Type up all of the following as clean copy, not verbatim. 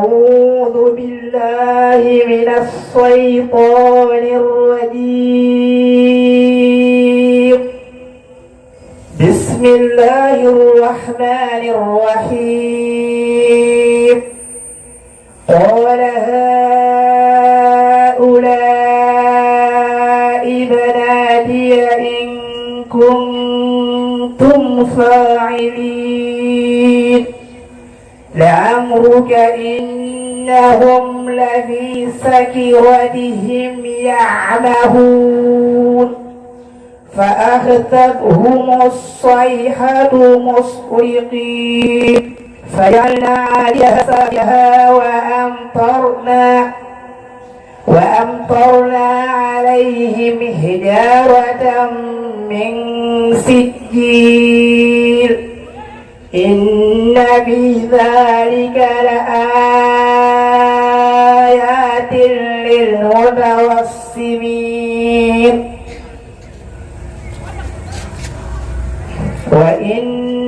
أعوذ بالله من الشيطان الرجيم. بسم الله الرحمن الرحيم. قال هؤلاء بناتي إن كنتم فاعلين لعمرك إنهم لفي سكرتهم يعمهون فأخذتهم الصيحة مصرخين فجعلنا عاليها سافلها وأمطرنا عليهم حجارة من سجيل إن في ذلك لآيات للمتوسمين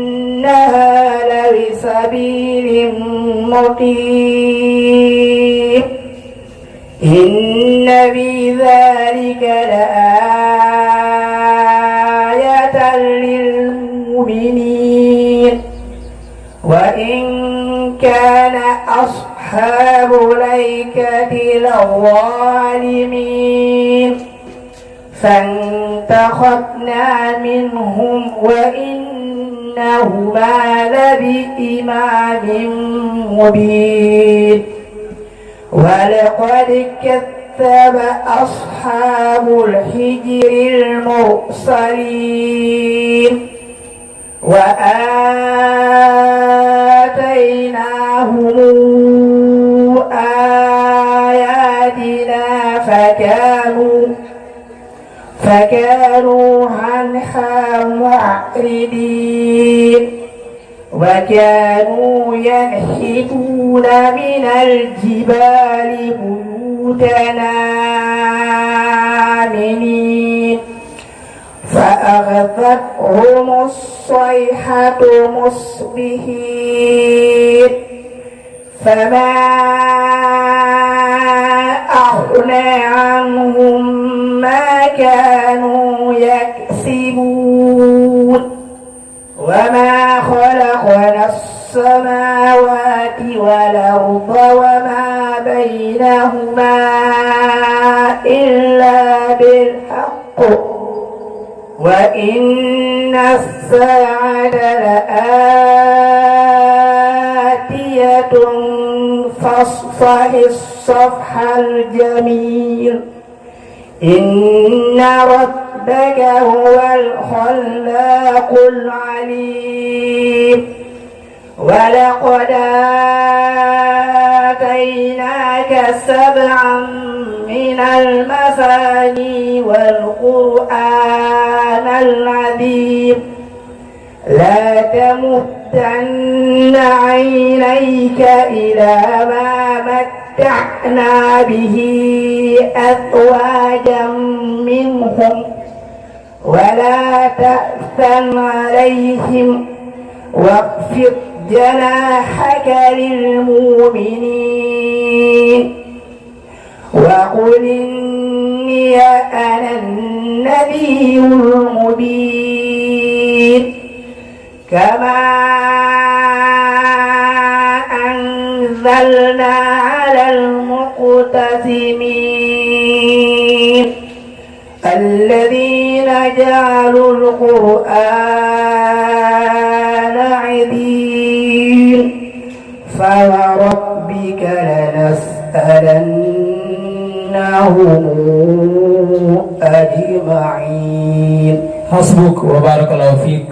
وإنها لبسبيل مقيم إن في ذلك لآية للمؤمنين وإن كان أصحاب الأيكة لظالمين فانتخبنا منهم وإنهما لبإمام مبين ولقد كذب أصحاب الحجر المرسلين وآتيناهم آياتنا فكانوا عنها معرضين وكانوا ينحتون من الجبال بيوتا آمنين فأخذتهم الصيحة مصبحين فما أغنى عنهم ما كانوا يكسبون وما خلقنا السماوات والأرض وما بينهما إلا بالحق وإن الساعة لآتية فاصفح الصفح الجميل إن ربك هو الخلاق العليم ولقد آتيناك 7 من المثاني والقرآن العظيم لا تمدن عينيك إلى ما متعنا به أزواجا منهم ولا تأثن عليهم واخفض جناحك للمؤمنين وقل إني أنا النذير المبين كما أنزلنا على المقتسمين الذين جعلوا القرآن عضين فوربك لنسألنهم أجمعين. حسبك وبارك الله فيك.